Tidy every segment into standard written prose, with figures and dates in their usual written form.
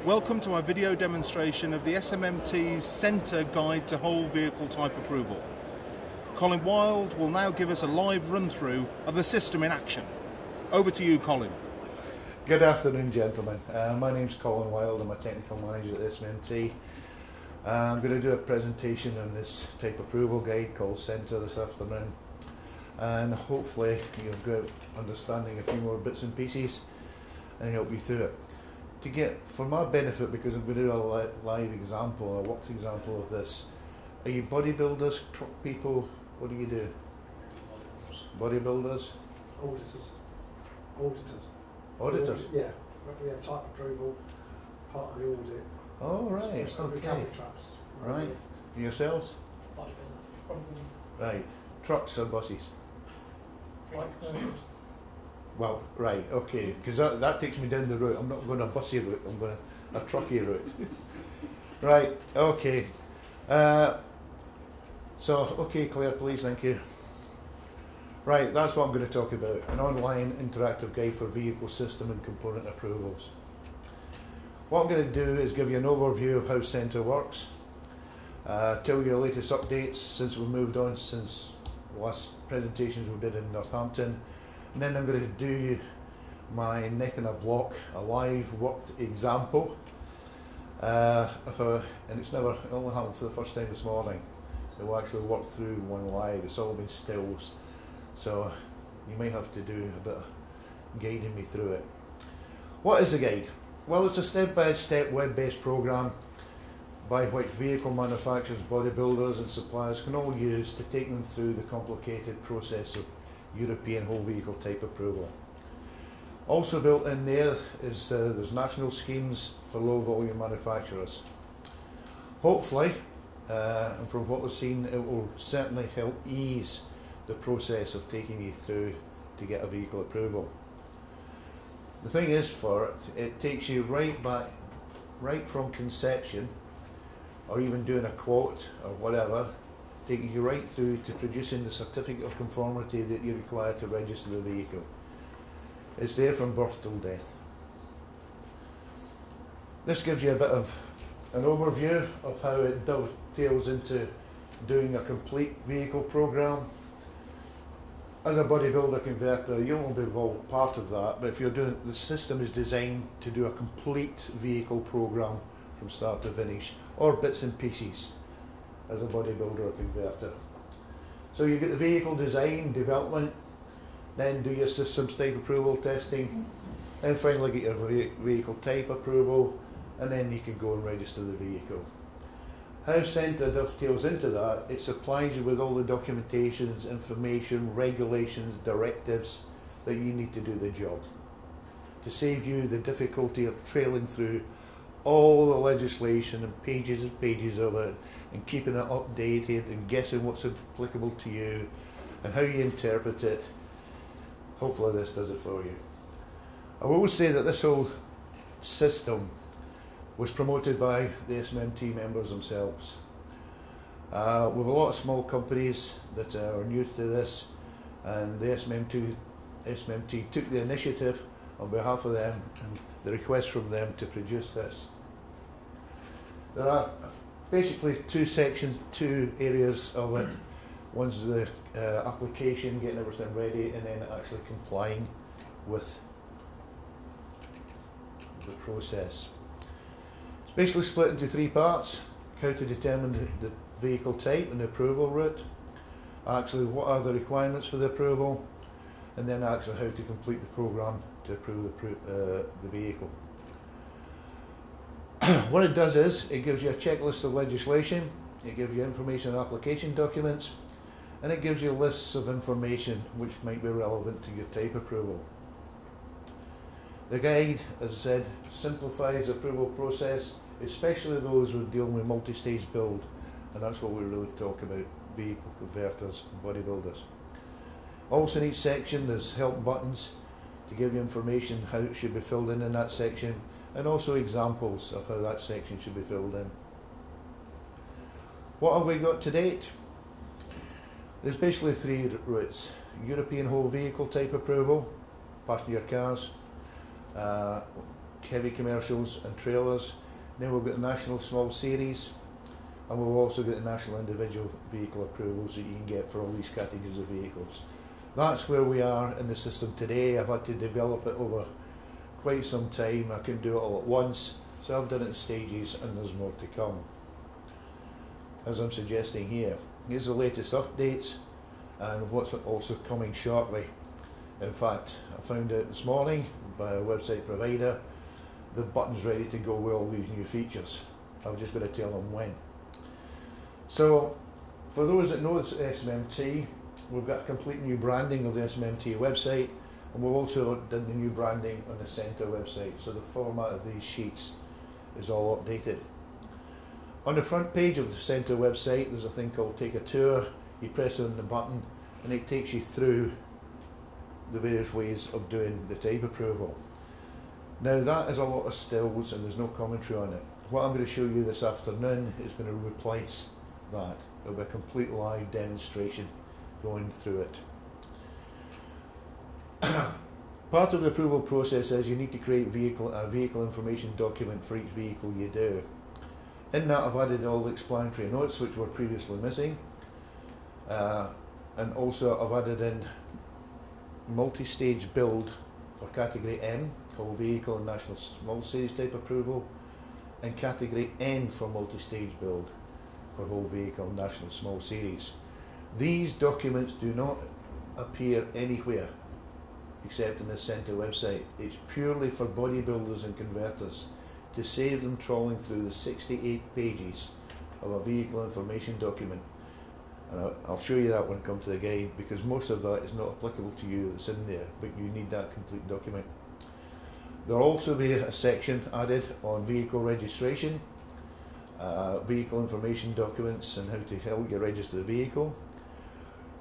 Welcome to our video demonstration of the SMMT's Centre Guide to Whole Vehicle Type Approval. Colin Wild will now give us a live run-through of the system in action. Over to you, Colin. Good afternoon, gentlemen. My name's Colin Wild. I'm a technical manager at SMMT. I'm going to do a presentation on this type approval guide called Centre this afternoon, and hopefully you'll get understanding a few more bits and pieces and help you through it. For my benefit, because I'm going to do a live example, a worked example of this. Are you bodybuilders, truck people? What do you do? Bodybuilders? Auditors? Yeah, we have type approval, part of the audit. Oh, right, So okay. recovery trucks. Right. Yourselves? Right. Trucks or buses? Well, right, okay, because that takes me down the route. I'm not going a bussy route, I'm going a trucky route. Right, okay. Okay, Claire, please, thank you. Right, that's what I'm going to talk about, an online interactive guide for vehicle system and component approvals. What I'm going to do is give you an overview of how Centre works, tell you the latest updates since we moved on since the last presentations we did in Northampton. And then I'm going to do my neck in a block, a live worked example. And it only happened for the first time this morning. So we'll actually work through one live. It's all been stills. So you might have to do a bit of guiding me through it. What is a guide? Well, it's a step-by-step web-based program by which vehicle manufacturers, bodybuilders and suppliers can all use to take them through the complicated process of European whole vehicle type approval. Also built in there is there's national schemes for low volume manufacturers. Hopefully, and from what we've seen, it will certainly help ease the process of taking you through to get a vehicle approval. The thing is, for it takes you right from conception, or even doing a quote or whatever, taking you right through to producing the certificate of conformity that you require to register the vehicle. It's there from birth till death. This gives you a bit of an overview of how it dovetails into doing a complete vehicle program. As a bodybuilder converter, you'll only be involved part of that, but if you're doing, the system is designed to do a complete vehicle program from start to finish, or bits and pieces as a bodybuilder or converter. So you get the vehicle design, development, then do your systems type approval testing, and finally get your vehicle type approval, and then you can go and register the vehicle. How Centre dovetails into that, it supplies you with all the documentations, information, regulations, directives that you need to do the job, to save you the difficulty of trailing through all the legislation and pages of it, and keeping it updated and guessing what's applicable to you and how you interpret it. Hopefully this does it for you. I will say that this whole system was promoted by the SMMT members themselves. We have a lot of small companies that are new to this, and the SMMT took the initiative on behalf of them and the request from them to produce this. There are basically two areas of it. One's the application, getting everything ready, and then actually complying with the process. It's basically split into three parts: how to determine the vehicle type and the approval route, actually what are the requirements for the approval, and then actually how to complete the program to approve the vehicle. What it does is, it gives you a checklist of legislation, it gives you information on application documents, and it gives you lists of information which might be relevant to your type approval. The guide, as I said, simplifies the approval process, especially those who are dealing with multi-stage build, and that's what we really talk about, vehicle converters and bodybuilders. Also in each section there's help buttons to give you information how it should be filled in that section, and also examples of how that section should be filled in. What have we got to date? There's basically three routes: European whole vehicle type approval, passenger cars, heavy commercials and trailers. Then we've got the national small series, and we've also got the national individual vehicle approvals that you can get for all these categories of vehicles. That's where we are in the system today. I've had to develop it over quite some time. I couldn't do it all at once, so I've done it in stages, and there's more to come. As I'm suggesting here, here's the latest updates and what's also coming shortly. In fact, I found out this morning by a website provider the button's ready to go with all these new features. I've just got to tell them when. So, for those that know this SMMT, we've got a complete new branding of the SMMT website, and we've also done the new branding on the centre website, so the format of these sheets is all updated. On the front page of the centre website, there's a thing called Take a Tour. You press on the button and it takes you through the various ways of doing the type approval. Now that is a lot of stills and there's no commentary on it. What I'm going to show you this afternoon is going to replace that. It'll be a complete live demonstration going through it. Part of the approval process is you need to create a vehicle information document for each vehicle you do. In that I've added all the explanatory notes which were previously missing, and also I've added in multi-stage build for category M, called vehicle and national small series type approval, and category N for multi-stage build for whole vehicle and national small series. These documents do not appear anywhere except in the centre website. It's purely for bodybuilders and converters to save them trawling through the 68 pages of a vehicle information document. And I'll show you that when I come to the guide, because most of that is not applicable to you that's in there, but you need that complete document. There'll also be a section added on vehicle registration, vehicle information documents and how to help you register the vehicle.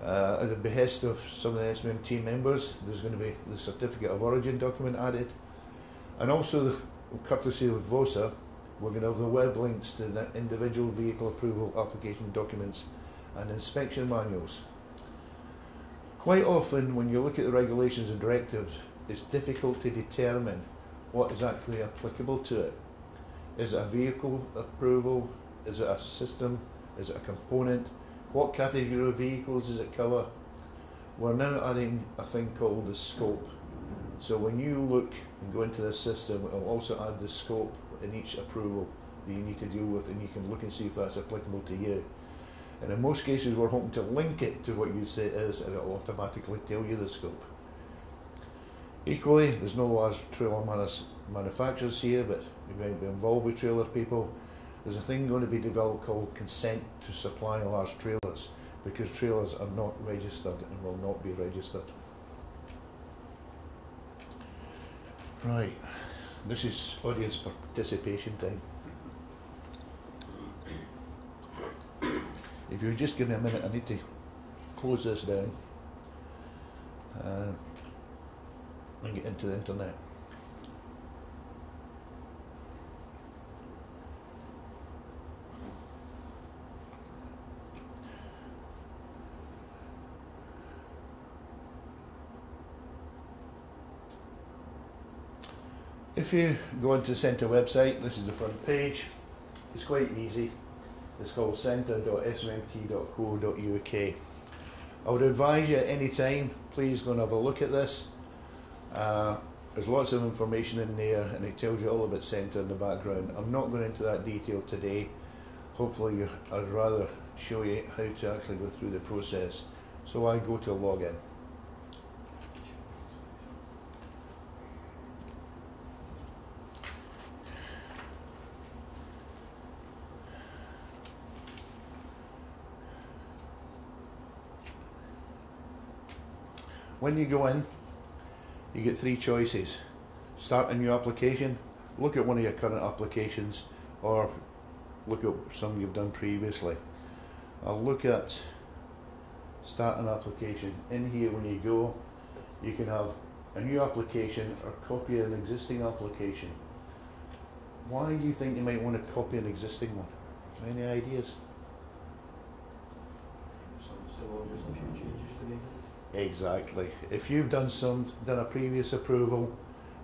At the behest of some of the SMMT members, there's going to be the certificate of origin document added, and also courtesy of VOSA, we're going to have the web links to the individual vehicle approval application documents and inspection manuals. Quite often when you look at the regulations and directives, it's difficult to determine what is actually applicable to it. Is it a vehicle approval? Is it a system? Is it a component? What category of vehicles does it cover? We're now adding a thing called the scope. So when you look and go into this system, it will also add the scope in each approval that you need to deal with, and you can look and see if that's applicable to you. And in most cases we're hoping to link it to what you say it is, and it will automatically tell you the scope. Equally, there's no large trailer manufacturers here, but you might be involved with trailer people. There's a thing going to be developed called consent to supply large trailers, because trailers are not registered and will not be registered. Right, this is audience participation time. If you just give me a minute, I need to close this down and get into the internet. If you go into the centre website, this is the front page. It's quite easy. It's called centre.smmt.co.uk. I would advise you at any time, please go and have a look at this. There's lots of information in there, and it tells you all about centre in the background. I'm not going into that detail today. Hopefully I'd rather show you how to actually go through the process. So I go to login. When you go in, you get three choices. Start a new application, look at one of your current applications, or look at some you've done previously. I'll look at start an application. In here when you go, you can have a new application or copy an existing application. Why do you think you might want to copy an existing one? Any ideas? Just a few changes to make. Exactly. If you've done a previous approval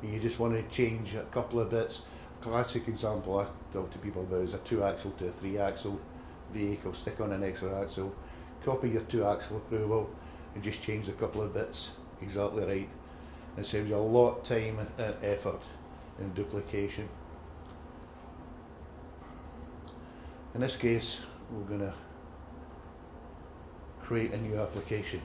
and you just want to change a couple of bits. Classic example I talk to people about is a 2-axle to a 3-axle vehicle. Stick on an extra axle, copy your 2-axle approval, and just change a couple of bits exactly right. It saves you a lot of time and effort and duplication. In this case, we're going to create a new application.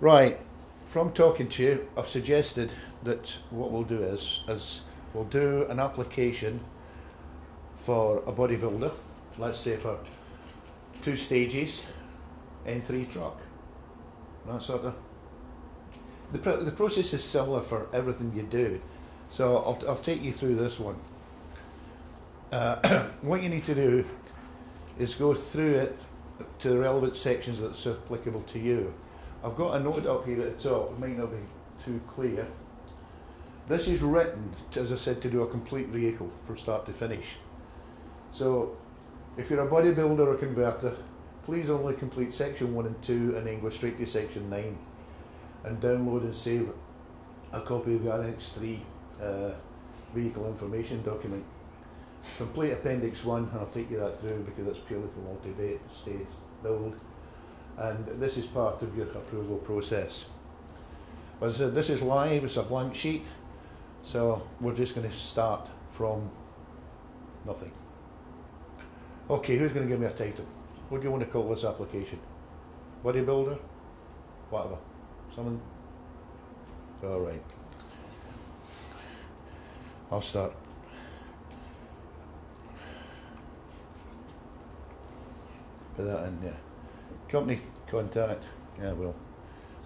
Right, from talking to you, I've suggested that what we'll do is we'll do an application for a bodybuilder, let's say for 2 stages, N3 truck. That sort of. The process is similar for everything you do, so I'll take you through this one. What you need to do is go through it to the relevant sections that's applicable to you. I've got a note up here at the top, it might not be too clear. This is written, as I said, to do a complete vehicle from start to finish. So if you're a bodybuilder or converter, please only complete section 1 and 2 and then go straight to section 9 and download and save a copy of the Annex 3 vehicle information document. Complete Appendix 1, and I'll take you that through because it's purely for multi-stage build, and this is part of your approval process. As I said, this is live, it's a blank sheet, so we're just going to start from nothing. Okay, who's going to give me a title? What do you want to call this application? Bodybuilder? Whatever. Someone? Alright. I'll start. Put that in there. Company contact. Yeah, well,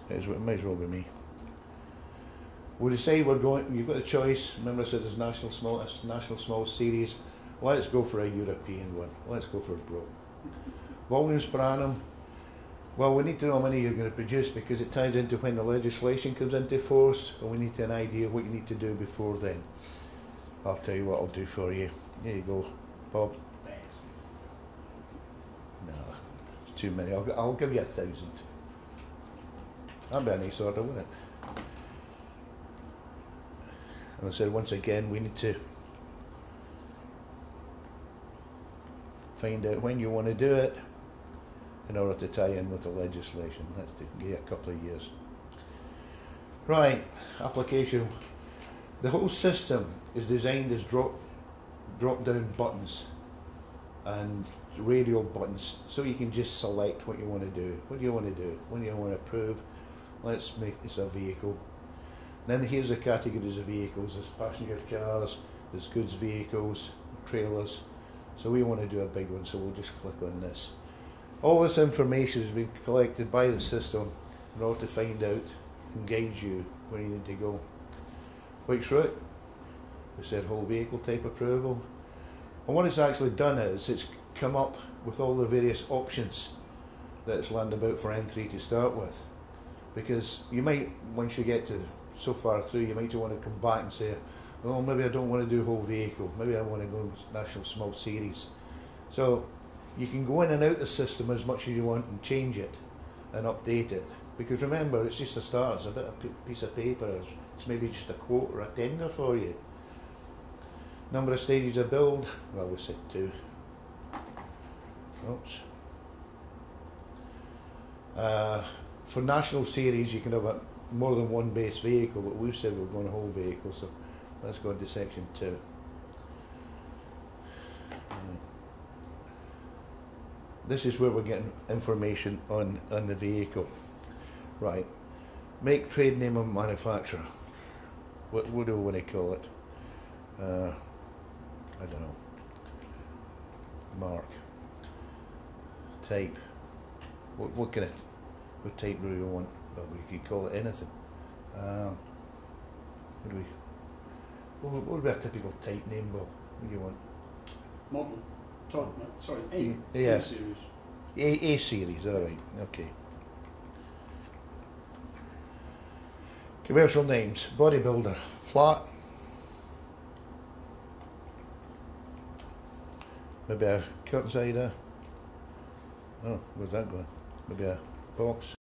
it might as well be me. We'll decide we're going. You've got a choice. Remember, I said there's national small series. Let's go for a European one. Let's go for a Bro. Volumes per annum. Well, we need to know how many you're going to produce because it ties into when the legislation comes into force, and we need to have an idea of what you need to do before then. I'll tell you what I'll do for you. There you go, Bob. No, it's too many. I'll give you 1,000. That'd be a nice order, wouldn't it? And I said, once again, we need to find out when you want to do it in order to tie in with the legislation. Let's give you a couple of years. Right, application. The whole system is designed as drop-down buttons and radial buttons, so you can just select what you want to do. What do you want to do? What do you want to approve? Let's make this a vehicle. And then here's the categories of vehicles. There's passenger cars, there's goods vehicles, trailers. So we want to do a big one, so we'll just click on this. All this information has been collected by the system in order to find out and guide you where you need to go. Which route? We said whole vehicle type approval. And what it's actually done is it's come up with all the various options that it's landed about for N3 to start with. Because you might, once you get to so far through, you might want to come back and say, well, maybe I don't want to do whole vehicle, maybe I want to go national small series. So you can go in and out the system as much as you want and change it and update it. Because remember, it's just a start, it's a bit of piece of paper, it's maybe just a quote or a tender for you. Number of stages of build, well, we said 2. Oops. For national series, you can have more than one base vehicle, but we've said we're going whole vehicle, so let's go into section 2. This is where we're getting information on the vehicle. Right. Make, trade name of manufacturer. What do we want to call it? I don't know. Mark. Type. What type do we want? Well, we could call it anything. What would be a typical type name, Bob? What do you want? Model. Type, sorry, A. Yeah. A series. A series, alright, okay. Commercial names, bodybuilder, flat. Maybe a curtain side there. Oh, where's that going? Maybe a box.